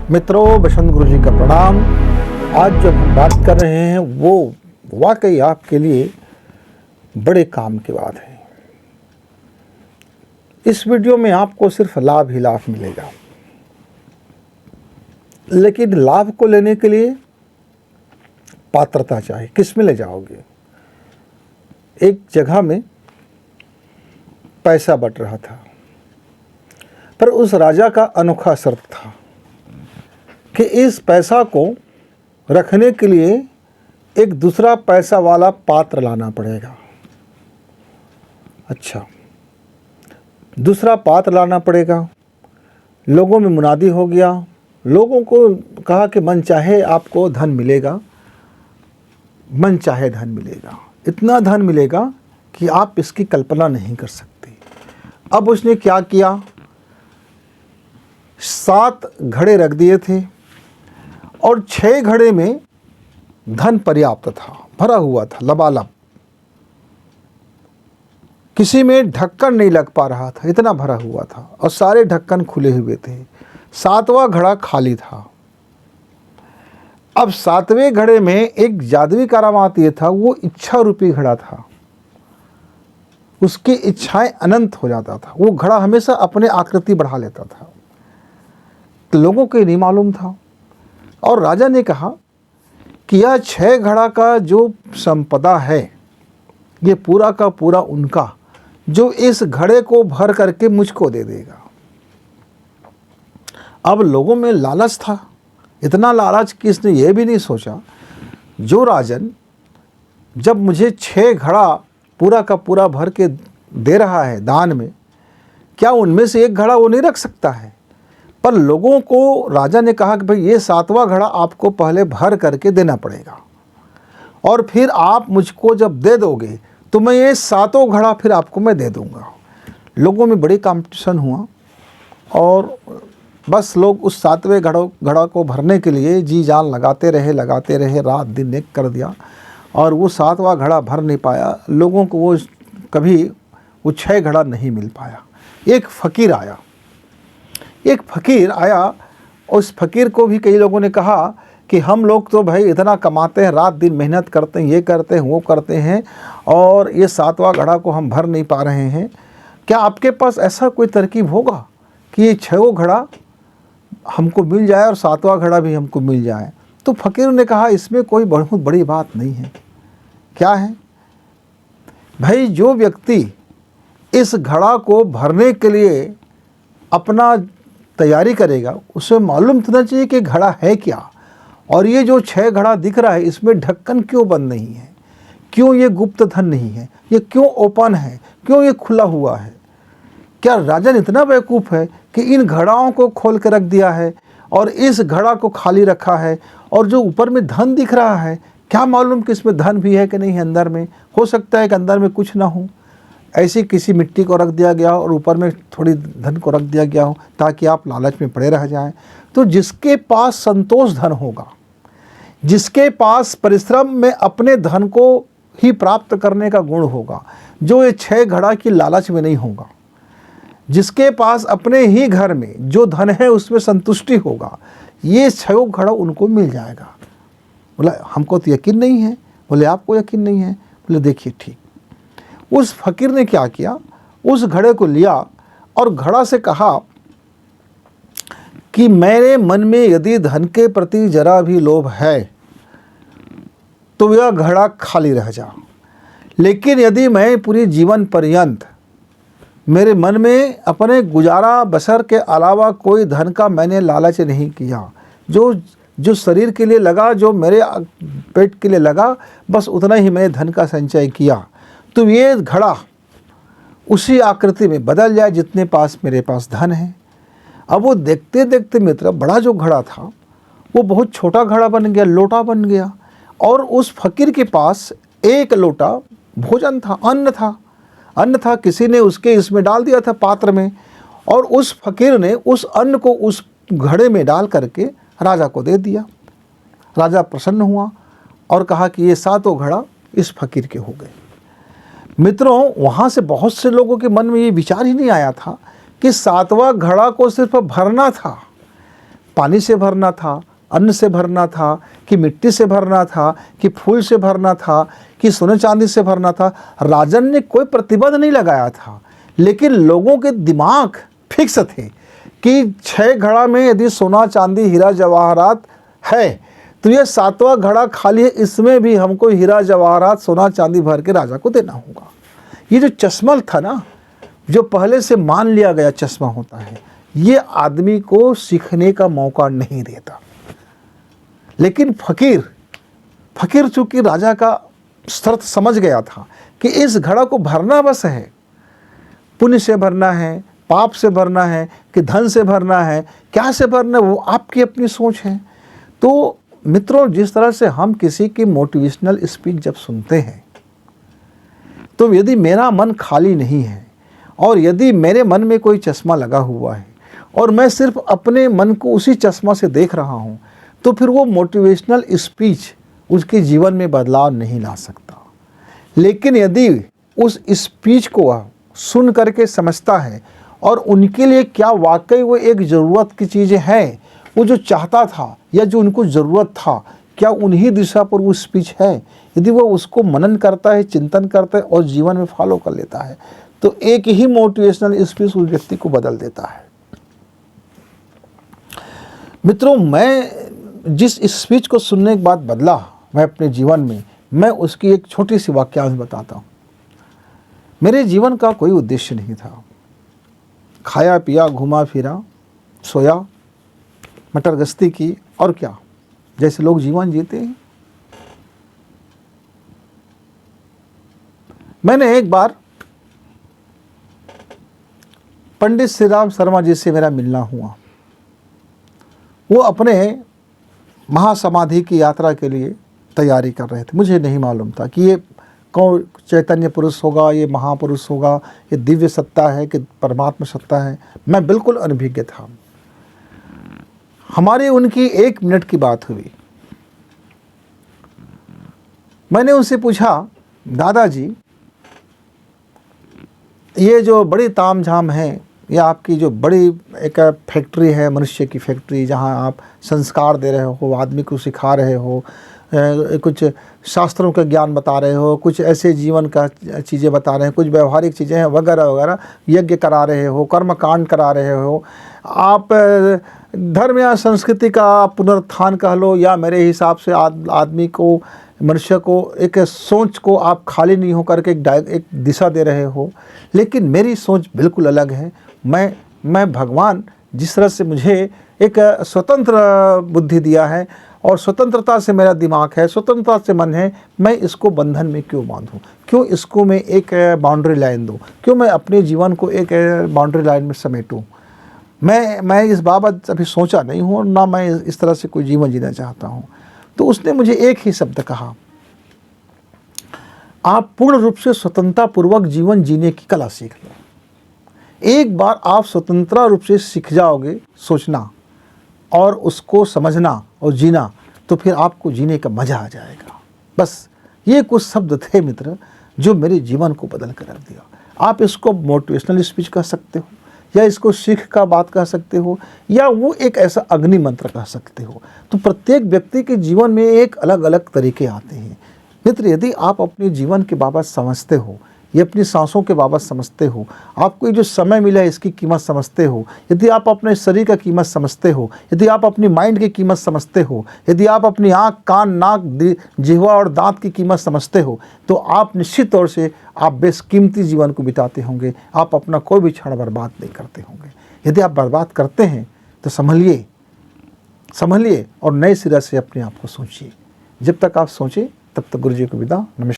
मित्रों, बसंत गुरु जी का प्रणाम। आज जब हम बात कर रहे हैं वो वाकई आपके लिए बड़े काम की बात है। इस वीडियो में आपको सिर्फ लाभ ही लाभ मिलेगा, लेकिन लाभ को लेने के लिए पात्रता चाहिए। किस में ले जाओगे? एक जगह में पैसा बट रहा था, पर उस राजा का अनोखा शर्त था कि इस पैसा को रखने के लिए एक दूसरा पैसा वाला पात्र लाना पड़ेगा। अच्छा, दूसरा पात्र लाना पड़ेगा। लोगों में मुनादी हो गया, लोगों को कहा कि मन चाहे आपको धन मिलेगा, मन चाहे धन मिलेगा, इतना धन मिलेगा कि आप इसकी कल्पना नहीं कर सकते। अब उसने क्या किया, 7 घड़े रख दिए थे और 6 घड़े में धन पर्याप्त था, भरा हुआ था लबालब। किसी में ढक्कन नहीं लग पा रहा था, इतना भरा हुआ था, और सारे ढक्कन खुले हुए थे। 7वां घड़ा खाली था। अब 7वें घड़े में एक जादुई करामात ये था, वो इच्छा रूपी घड़ा था। उसकी इच्छाएं अनंत हो जाता था। वो घड़ा हमेशा अपने आकृति बढ़ा लेता था। तो लोगों को नहीं मालूम था, और राजा ने कहा कि यह 6 घड़ा का जो संपदा है, ये पूरा का पूरा उनका, जो इस घड़े को भर करके मुझको दे देगा। अब लोगों में लालच था, इतना लालच कि इसने ये भी नहीं सोचा, जो राजन जब मुझे 6 घड़ा पूरा का पूरा भर के दे रहा है दान में, क्या उनमें से एक घड़ा वो नहीं रख सकता है? पर लोगों को राजा ने कहा कि भाई ये 7वां घड़ा आपको पहले भर करके देना पड़ेगा, और फिर आप मुझको जब दे दोगे तो मैं ये 7वां घड़ा फिर आपको मैं दे दूंगा। लोगों में बड़ी कंपटीशन हुआ, और बस लोग उस 7वें घड़ा को भरने के लिए जी जान लगाते रहे, रात दिन एक कर दिया, और वो 7वां घड़ा भर नहीं पाया। लोगों को वो कभी वो 6 घड़ा नहीं मिल पाया। एक फ़कीर आया, उस फ़कीर को भी कई लोगों ने कहा कि हम लोग तो भाई इतना कमाते हैं, रात दिन मेहनत करते हैं, ये करते हैं वो करते हैं, और ये 7वां घड़ा को हम भर नहीं पा रहे हैं। क्या आपके पास ऐसा कोई तरकीब होगा कि ये 6 घड़ा हमको मिल जाए और 7वां घड़ा भी हमको मिल जाए? तो फ़कीर ने कहा इसमें कोई बहुत बड़ी बात नहीं है। क्या है भाई, जो व्यक्ति इस घड़ा को भरने के लिए अपना तैयारी करेगा, उसे मालूम होना चाहिए कि घड़ा है क्या, और ये जो 6 घड़ा दिख रहा है इसमें ढक्कन क्यों बंद नहीं है, क्यों ये गुप्त धन नहीं है, ये क्यों ओपन है, क्यों ये खुला हुआ है? क्या राजन इतना बेवकूफ़ है कि इन घड़ाओं को खोल कर रख दिया है और इस घड़ा को खाली रखा है, और जो ऊपर में धन दिख रहा है, क्या मालूम कि इसमें धन भी है कि नहीं है? अंदर में हो सकता है कि अंदर में कुछ ना हो, ऐसी किसी मिट्टी को रख दिया गया हो और ऊपर में थोड़ी धन को रख दिया गया हो ताकि आप लालच में पड़े रह जाएं। तो जिसके पास संतोष धन होगा, जिसके पास परिश्रम में अपने धन को ही प्राप्त करने का गुण होगा, जो ये 6 घड़ा की लालच में नहीं होगा, जिसके पास अपने ही घर में जो धन है उसमें संतुष्टि होगा, ये 6 घड़ा उनको मिल जाएगा। बोला हमको तो यकीन नहीं है। बोले आपको यकीन नहीं है? बोले देखिए ठीक। उस फ़कीर ने क्या किया, उस घड़े को लिया और घड़ा से कहा कि मेरे मन में यदि धन के प्रति जरा भी लोभ है तो यह घड़ा खाली रह जा, लेकिन यदि मैं पूरी जीवन पर्यंत मेरे मन में अपने गुजारा बसर के अलावा कोई धन का मैंने लालच नहीं किया, जो शरीर के लिए लगा, जो मेरे पेट के लिए लगा, बस उतना ही मैंने धन का संचय किया, तो ये घड़ा उसी आकृति में बदल जाए जितने पास मेरे पास धन है। अब वो देखते देखते मित्र, बड़ा जो घड़ा था वो बहुत छोटा घड़ा बन गया, लोटा बन गया, और उस फ़कीर के पास एक लोटा भोजन था, अन्न था। किसी ने उसके इसमें डाल दिया था पात्र में, और उस फ़कीर ने उस अन्न को उस घड़े में डाल करके राजा को दे दिया। राजा प्रसन्न हुआ और कहा कि ये 7 घड़ा इस फ़कीर के हो गए। मित्रों, वहाँ से बहुत से लोगों के मन में ये विचार ही नहीं आया था कि 7वां घड़ा को सिर्फ भरना था, पानी से भरना था, अन्न से भरना था, कि मिट्टी से भरना था, कि फूल से भरना था, कि सोने चांदी से भरना था। राजन ने कोई प्रतिबंध नहीं लगाया था, लेकिन लोगों के दिमाग फिक्स थे कि 6 घड़ा में यदि सोना चांदी हीरा जवाहरात है तो ये 7वां घड़ा खाली है, इसमें भी हमको हीरा जवाहरात सोना चांदी भर के राजा को देना होगा। ये जो चश्मा था ना, जो पहले से मान लिया गया चश्मा होता है, ये आदमी को सीखने का मौका नहीं देता। लेकिन फकीर चूंकि राजा का शर्त समझ गया था कि इस घड़ा को भरना बस है, पुण्य से भरना है, पाप से भरना है, कि धन से भरना है, क्या से भरना है, वो आपकी अपनी सोच है। तो मित्रों, जिस तरह से हम किसी की मोटिवेशनल स्पीच जब सुनते हैं, तो यदि मेरा मन खाली नहीं है और यदि मेरे मन में कोई चश्मा लगा हुआ है और मैं सिर्फ अपने मन को उसी चश्मा से देख रहा हूँ, तो फिर वो मोटिवेशनल स्पीच उसके जीवन में बदलाव नहीं ला सकता। लेकिन यदि उस स्पीच को सुन करके समझता है और उनके लिए क्या वाकई वो एक ज़रूरत की चीज़ें हैं, वो जो चाहता था या जो उनको ज़रूरत था, क्या उन्हीं दिशा पर वो स्पीच है, यदि वो उसको मनन करता है, चिंतन करता है और जीवन में फॉलो कर लेता है, तो एक ही मोटिवेशनल स्पीच उस व्यक्ति को बदल देता है। मित्रों, मैं जिस स्पीच को सुनने के बाद बदला मैं अपने जीवन में, मैं उसकी एक छोटी सी वाक्यांश बताता हूँ। मेरे जीवन का कोई उद्देश्य नहीं था। खाया पिया, घूमा फिरा, सोया, मटर गश्ती की, और क्या, जैसे लोग जीवन जीते हैं। मैंने एक बार पंडित श्री राम शर्मा जी से मेरा मिलना हुआ। वो अपने महासमाधि की यात्रा के लिए तैयारी कर रहे थे। मुझे नहीं मालूम था कि ये कौन चैतन्य पुरुष होगा, ये महापुरुष होगा, ये दिव्य सत्ता है कि परमात्मा सत्ता है। मैं बिल्कुल अनभिज्ञ था। हमारी उनकी 1 मिनट की बात हुई। मैंने उनसे पूछा, दादाजी, ये जो बड़ी तामझाम है, या आपकी जो बड़ी एक फैक्ट्री है, मनुष्य की फैक्ट्री, जहाँ आप संस्कार दे रहे हो, आदमी को सिखा रहे हो, कुछ शास्त्रों का ज्ञान बता रहे हो, कुछ ऐसे जीवन का चीज़ें बता रहे हैं, कुछ व्यवहारिक चीज़ें हैं वगैरह वगैरह, यज्ञ करा रहे हो, कर्मकांड करा रहे हो, आप धर्म या संस्कृति का पुनरुत्थान कह लो, या मेरे हिसाब से आदमी को, मनुष्य को एक सोच को आप खाली नहीं हो करके एक दिशा दे रहे हो। लेकिन मेरी सोच बिल्कुल अलग है। मैं भगवान जिस तरह से मुझे एक स्वतंत्र बुद्धि दिया है और स्वतंत्रता से मेरा दिमाग है, स्वतंत्रता से मन है, मैं इसको बंधन में क्यों बांधूं, क्यों इसको मैं एक बाउंड्री लाइन दूं, क्यों मैं अपने जीवन को एक बाउंड्री लाइन में समेटूं। मैं इस बाबत अभी सोचा नहीं हूँ, ना मैं इस तरह से कोई जीवन जीना चाहता हूँ। तो उसने मुझे एक ही शब्द कहा, आप पूर्ण रूप से स्वतंत्रतापूर्वक जीवन जीने की कला सीख लो। एक बार आप स्वतंत्र रूप से सीख जाओगे सोचना और उसको समझना और जीना, तो फिर आपको जीने का मज़ा आ जाएगा। बस ये कुछ शब्द थे मित्र, जो मेरे जीवन को बदल कर रख दिया। आप इसको मोटिवेशनल स्पीच कह सकते हो, या इसको सीख का बात कह सकते हो, या वो एक ऐसा अग्नि मंत्र कह सकते हो। तो प्रत्येक व्यक्ति के जीवन में एक अलग अलग तरीके आते हैं। मित्र, यदि आप अपने जीवन के बाबत समझते हो, ये अपनी सांसों के बाबत समझते हो, आपको ये जो समय मिला है इसकी कीमत समझते हो, यदि आप अपने शरीर का कीमत समझते हो, यदि आप अपनी माइंड की कीमत समझते हो, यदि आप अपनी आँख, कान, नाक, जिह्वा और दांत की कीमत समझते हो, तो आप निश्चित तौर से आप बेशकीमती जीवन को बिताते होंगे। आप अपना कोई भी क्षण बर्बाद नहीं करते होंगे। यदि आप बर्बाद करते हैं तो संभलिए और नए सिरे से अपने आप को सोचिए। जब तक आप सोचें, तब तक गुरु जी को विदा। नमस्कार।